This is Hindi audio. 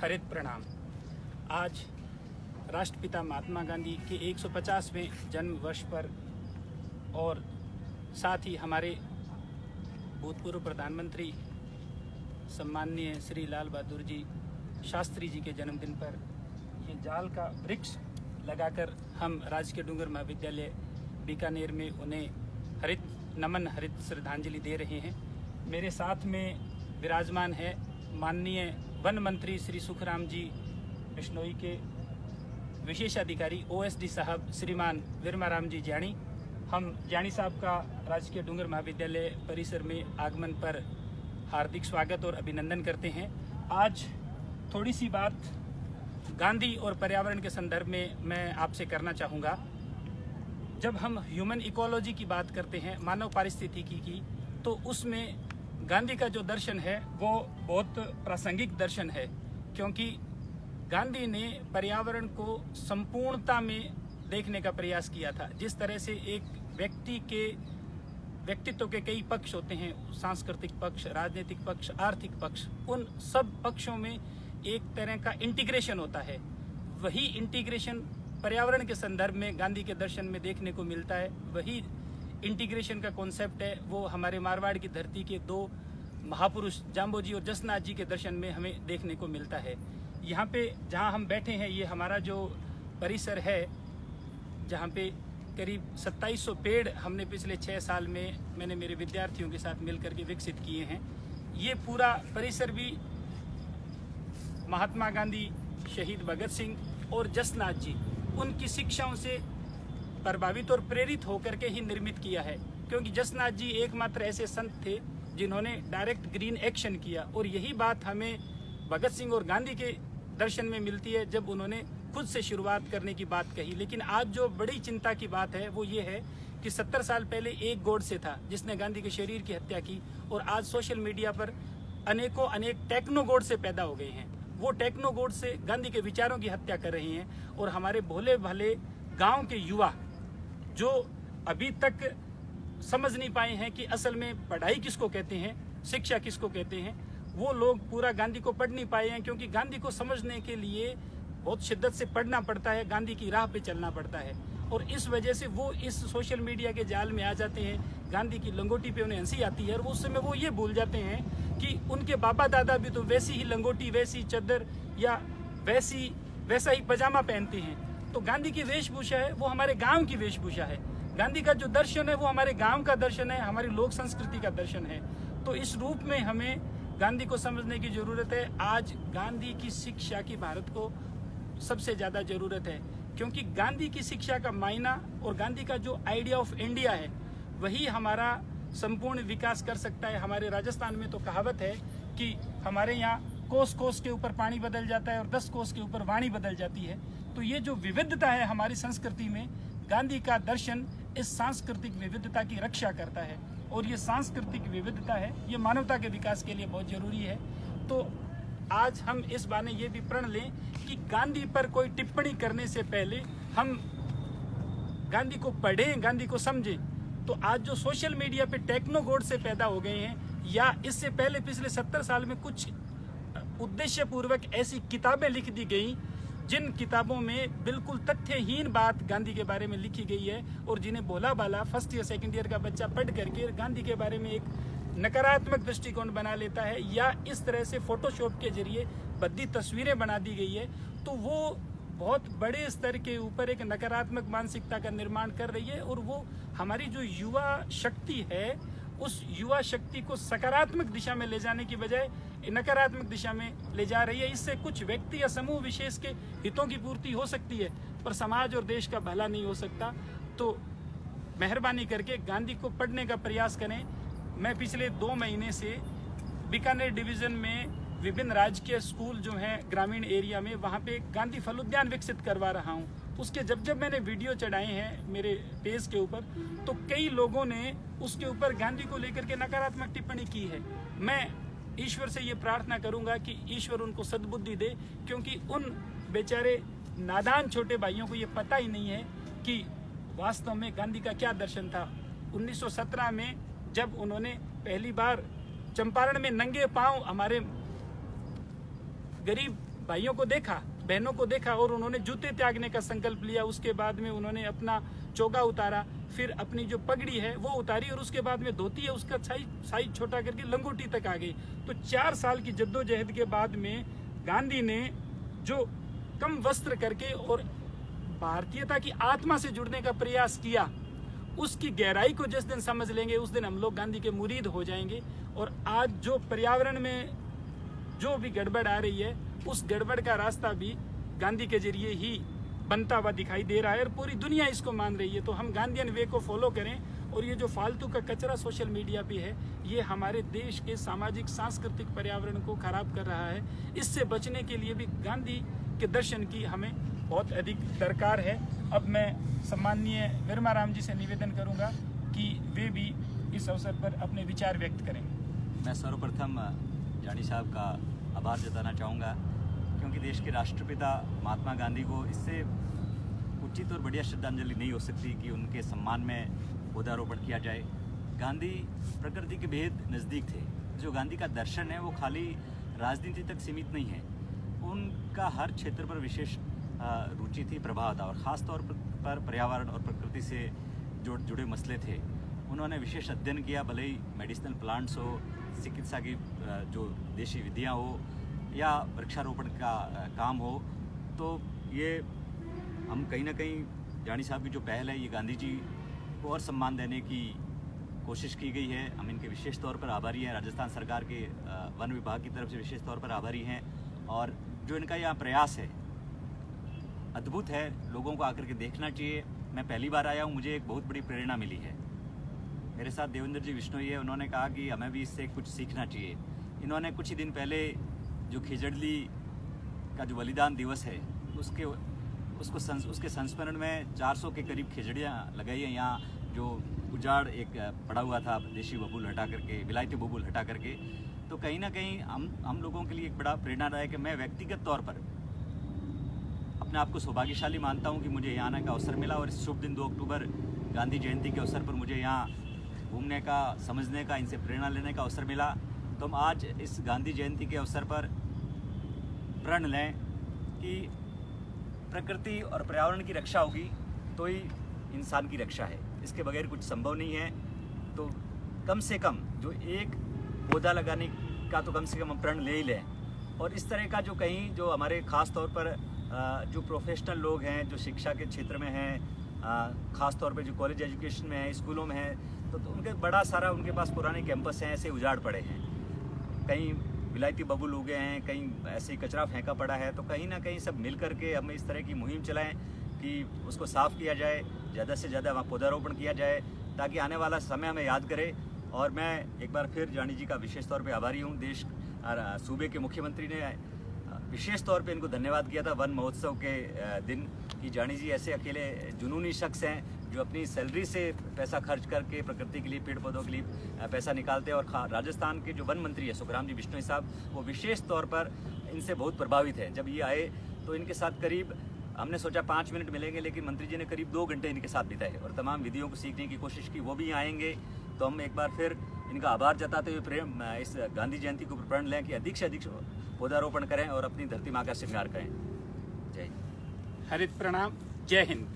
हरित प्रणाम। आज राष्ट्रपिता महात्मा गांधी के 150वें जन्म वर्ष पर और साथ ही हमारे भूतपूर्व प्रधानमंत्री सम्माननीय श्री लाल बहादुर जी शास्त्री जी के जन्मदिन पर ये जाल का वृक्ष लगाकर हम राजकीय डूंगर महाविद्यालय बीकानेर में उन्हें हरित श्रद्धांजलि दे रहे हैं। मेरे साथ में विराजमान है माननीय वन मंत्री श्री सुखराम जी बिश्नोई के विशेष अधिकारी OSD साहब श्रीमान विरमाराम जी जानी। हम जानी साहब का राजकीय डूंगर महाविद्यालय परिसर में आगमन पर हार्दिक स्वागत और अभिनंदन करते हैं। आज थोड़ी सी बात गांधी और पर्यावरण के संदर्भ में मैं आपसे करना चाहूँगा। जब हम ह्यूमन इकोलॉजी की बात करते हैं, मानव पारिस्थितिकी की, तो उसमें गांधी का जो दर्शन है वो बहुत प्रासंगिक दर्शन है, क्योंकि गांधी ने पर्यावरण को संपूर्णता में देखने का प्रयास किया था। जिस तरह से एक व्यक्तित्व के कई पक्ष होते हैं, सांस्कृतिक पक्ष, राजनीतिक पक्ष, आर्थिक पक्ष, उन सब पक्षों में एक तरह का इंटीग्रेशन होता है। वही इंटीग्रेशन पर्यावरण के संदर्भ में गांधी के दर्शन में देखने को मिलता है। वही इंटीग्रेशन का कॉन्सेप्ट है वो हमारे मारवाड़ की धरती के दो महापुरुष जाम्बोजी और जसनाथ जी के दर्शन में हमें देखने को मिलता है। यहाँ पे जहाँ हम बैठे हैं, ये हमारा जो परिसर है, जहाँ पे करीब 2700 पेड़ हमने पिछले 6 साल में मैंने मेरे विद्यार्थियों के साथ मिलकर के विकसित किए हैं। ये पूरा परिसर भी महात्मा गांधी, शहीद भगत सिंह और जसनाथ जी, उनकी शिक्षाओं से प्रभावित और प्रेरित होकर के ही निर्मित किया है। क्योंकि जसनाथ जी एकमात्र ऐसे संत थे जिन्होंने डायरेक्ट ग्रीन एक्शन किया, और यही बात हमें भगत सिंह और गांधी के दर्शन में मिलती है जब उन्होंने खुद से शुरुआत करने की बात कही। लेकिन आज जो बड़ी चिंता की बात है वो ये है कि 70 साल पहले एक गोडसे था जिसने गांधी के शरीर की हत्या की, और आज सोशल मीडिया पर अनेक टेक्नो गोडसे पैदा हो गए हैं। वो टेक्नो गोडसे गांधी के विचारों की हत्या कर रहे हैं, और हमारे भोले भाले गांव के युवा जो अभी तक समझ नहीं पाए हैं कि असल में पढ़ाई किसको कहते हैं, शिक्षा किसको कहते हैं, वो लोग पूरा गांधी को पढ़ नहीं पाए हैं। क्योंकि गांधी को समझने के लिए बहुत शिद्दत से पढ़ना पड़ता है, गांधी की राह पे चलना पड़ता है, और इस वजह से वो इस सोशल मीडिया के जाल में आ जाते हैं। गांधी की लंगोटी पे उन्हें हंसी आती है, और उस समय वो ये भूल जाते हैं कि उनके बाबा दादा भी तो वैसी ही लंगोटी, वैसी चद्दर या वैसा ही पजामा पहनते हैं। तो गांधी की वेशभूषा है वो हमारे गांव की वेशभूषा है। गांधी का जो दर्शन है वो हमारे गांव का दर्शन है, हमारी लोक संस्कृति का दर्शन है। तो इस रूप में हमें गांधी को समझने की जरूरत है। आज गांधी की शिक्षा की भारत को सबसे ज्यादा जरूरत है, क्योंकि गांधी की शिक्षा का मायना और गांधी का जो आइडिया ऑफ इंडिया है वही हमारा संपूर्ण विकास कर सकता है। हमारे राजस्थान में तो कहावत है कि हमारे यहाँ कोस कोस के ऊपर पानी बदल जाता है और 10 कोस के ऊपर वाणी बदल जाती है। तो ये जो विविधता है हमारी संस्कृति में, गांधी का दर्शन इस सांस्कृतिक विविधता की रक्षा करता है, और ये सांस्कृतिक विविधता है ये मानवता के विकास के लिए बहुत जरूरी है। तो आज हम इस बारे ये भी प्रण लें कि गांधी पर कोई टिप्पणी करने से पहले हम गांधी को पढ़ें, गांधी को समझें। तो आज जो सोशल मीडिया पे टेक्नो गोड से पैदा हो गए हैं, या इससे पहले पिछले 70 साल में कुछ उद्देश्य पूर्वक ऐसी किताबें लिख दी गई जिन किताबों में बिल्कुल तथ्यहीन बात गांधी के बारे में लिखी गई है, और जिन्हें भोला भाला फर्स्ट ईयर सेकंड ईयर का बच्चा पढ़ करके गांधी के बारे में एक नकारात्मक दृष्टिकोण बना लेता है, या इस तरह से फोटोशॉप के जरिए भद्दी तस्वीरें बना दी गई है। तो वो बहुत बड़े स्तर के ऊपर एक नकारात्मक मानसिकता का निर्माण कर रही है, और वो हमारी जो युवा शक्ति है उस युवा शक्ति को सकारात्मक दिशा में ले जाने की बजाय नकारात्मक दिशा में ले जा रही है। इससे कुछ व्यक्ति या समूह विशेष के हितों की पूर्ति हो सकती है, पर समाज और देश का भला नहीं हो सकता। तो मेहरबानी करके गांधी को पढ़ने का प्रयास करें। मैं पिछले 2 महीने से बीकानेर डिवीजन में विभिन्न राजकीय स्कूल जो हैं ग्रामीण एरिया में, वहाँ पे गांधी फल उद्यान विकसित करवा रहा हूँ। उसके जब मैंने वीडियो चढ़ाए हैं मेरे पेज के ऊपर, तो कई लोगों ने उसके ऊपर गांधी को लेकर के नकारात्मक टिप्पणी की है। मैं ईश्वर से ये प्रार्थना करूंगा कि ईश्वर उनको सद्बुद्धि दे, क्योंकि उन बेचारे नादान छोटे भाइयों को ये पता ही नहीं है कि वास्तव में गांधी का क्या दर्शन था। 1917 में जब उन्होंने पहली बार चंपारण में नंगे पांव हमारे गरीब भाइयों को देखा, बहनों को देखा और उन्होंने जूते त्यागने का संकल्प लिया। उसके बाद में उन्होंने अपना चोगा उतारा, फिर अपनी जो पगड़ी है वो उतारी और उसके बाद में धोती है उसका साइज छोटा करके लंगोटी तक आ गई। तो 4 साल की जद्दोजहद के बाद में गांधी ने जो कम वस्त्र करके और भारतीयता की आत्मा से जुड़ने का प्रयास किया, उसकी गहराई को जिस दिन समझ लेंगे उस दिन हम लोग गांधी के मुरीद हो जाएंगे। और आज जो पर्यावरण में जो भी गड़बड़ आ रही है, उस गड़बड़ का रास्ता भी गांधी के जरिए ही बनता हुआ दिखाई दे रहा है और पूरी दुनिया इसको मान रही है। तो हम गांधीयन वे को फॉलो करें और ये जो फालतू का कचरा सोशल मीडिया पे है, ये हमारे देश के सामाजिक सांस्कृतिक पर्यावरण को खराब कर रहा है। इससे बचने के लिए भी गांधी के दर्शन की हमें बहुत अधिक दरकार है। अब मैं सम्माननीय वर्मा राम जी से निवेदन करूंगा कि वे भी इस अवसर पर अपने विचार व्यक्त करेंगे। मैं सर्वप्रथम जानी साहब का आभार जताना चाहूँगा, क्योंकि देश के राष्ट्रपिता महात्मा गांधी को इससे उचित और बढ़िया श्रद्धांजलि नहीं हो सकती कि उनके सम्मान में पौधारोपण किया जाए। गांधी प्रकृति के बेहद नज़दीक थे। जो गांधी का दर्शन है वो खाली राजनीति तक सीमित नहीं है, उनका हर क्षेत्र पर विशेष रुचि थी, प्रभाव था और ख़ास तौर पर पर्यावरण और प्रकृति से जुड़े मसले थे। उन्होंने विशेष अध्ययन किया, भले ही मेडिसिनल प्लांट्स हो, चिकित्सा की जो देशी विधियाँ हो या वृक्षारोपण का काम हो। तो ये हम कहीं ना कहीं जानी साहब की जो पहल है, ये गांधी जी को और सम्मान देने की कोशिश की गई है। हम इनके विशेष तौर पर आभारी हैं। राजस्थान सरकार के वन विभाग की तरफ से विशेष तौर पर आभारी हैं और जो इनका यहाँ प्रयास है अद्भुत है, लोगों को आकर के देखना चाहिए। मैं पहली बार आया हूँ, मुझे एक बहुत बड़ी प्रेरणा मिली है। मेरे साथ देवेंद्र जी बिश्नोई है, उन्होंने कहा कि हमें भी इससे कुछ सीखना चाहिए। इन्होंने कुछ ही दिन पहले जो खिजड़ली का जो बलिदान दिवस है उसके संस्मरण में 400 के करीब खिजड़ियाँ लगाई हैं यहाँ, जो उजाड़ एक पड़ा हुआ था देशी बबूल हटा करके, विलायती बबूल हटा करके। तो कहीं ना कहीं हम लोगों के लिए एक बड़ा प्रेरणादायक है। मैं व्यक्तिगत तौर पर अपने आप को सौभाग्यशाली मानता हूँ कि मुझे यहाँ आने का अवसर मिला और इस शुभ दिन 2 अक्टूबर गांधी जयंती के अवसर पर मुझे यहाँ घूमने का, समझने का, इनसे प्रेरणा लेने का अवसर मिला। तो हम आज इस गांधी जयंती के अवसर पर प्रण लें कि प्रकृति और पर्यावरण की रक्षा होगी तो ही इंसान की रक्षा है, इसके बगैर कुछ संभव नहीं है। तो कम से कम जो एक पौधा लगाने का तो कम से कम हम प्रण ले ही लें। और इस तरह का जो कहीं जो हमारे ख़ास तौर पर जो प्रोफेशनल लोग हैं, जो शिक्षा के क्षेत्र में हैं, ख़ास तौर पे जो कॉलेज एजुकेशन में हैं, स्कूलों में हैं, तो उनके बड़ा सारा उनके पास पुराने कैंपस हैं, ऐसे उजाड़ पड़े हैं। कहीं विलायती बबूल उगे हैं, कहीं ऐसे ही कचरा फेंका पड़ा है। तो कहीं ना कहीं सब मिल करके हम इस तरह की मुहिम चलाएं कि उसको साफ़ किया जाए, ज़्यादा से ज़्यादा वहाँ पौधारोपण किया जाए, ताकि आने वाला समय हमें याद करे। और मैं एक बार फिर जानी जी का विशेष तौर पे आभारी हूँ। देश सूबे के मुख्यमंत्री ने विशेष तौर पे इनको धन्यवाद किया था वन महोत्सव के दिन, कि जानी जी ऐसे अकेले जुनूनी शख्स हैं जो अपनी सैलरी से पैसा खर्च करके प्रकृति के लिए, पेड़ पौधों के लिए पैसा निकालते हैं। और राजस्थान के जो वन मंत्री है सुखराम जी बिश्नोई साहब, वो विशेष तौर पर इनसे बहुत प्रभावित हैं। जब ये आए तो इनके साथ करीब हमने सोचा 5 मिनट मिलेंगे, लेकिन मंत्री जी ने करीब 2 घंटे इनके साथ बिताए और तमाम विधियों को सीखने की कोशिश की। वो भी आएंगे तो हम एक बार फिर इनका आभार जताते हुए प्रेम इस गांधी जयंती को प्रण लें कि अधिक से अधिक पौधारोपण करें और अपनी धरती माँ का श्रृंगार करें। जय हिंद। हरित प्रणाम, जय हिंद।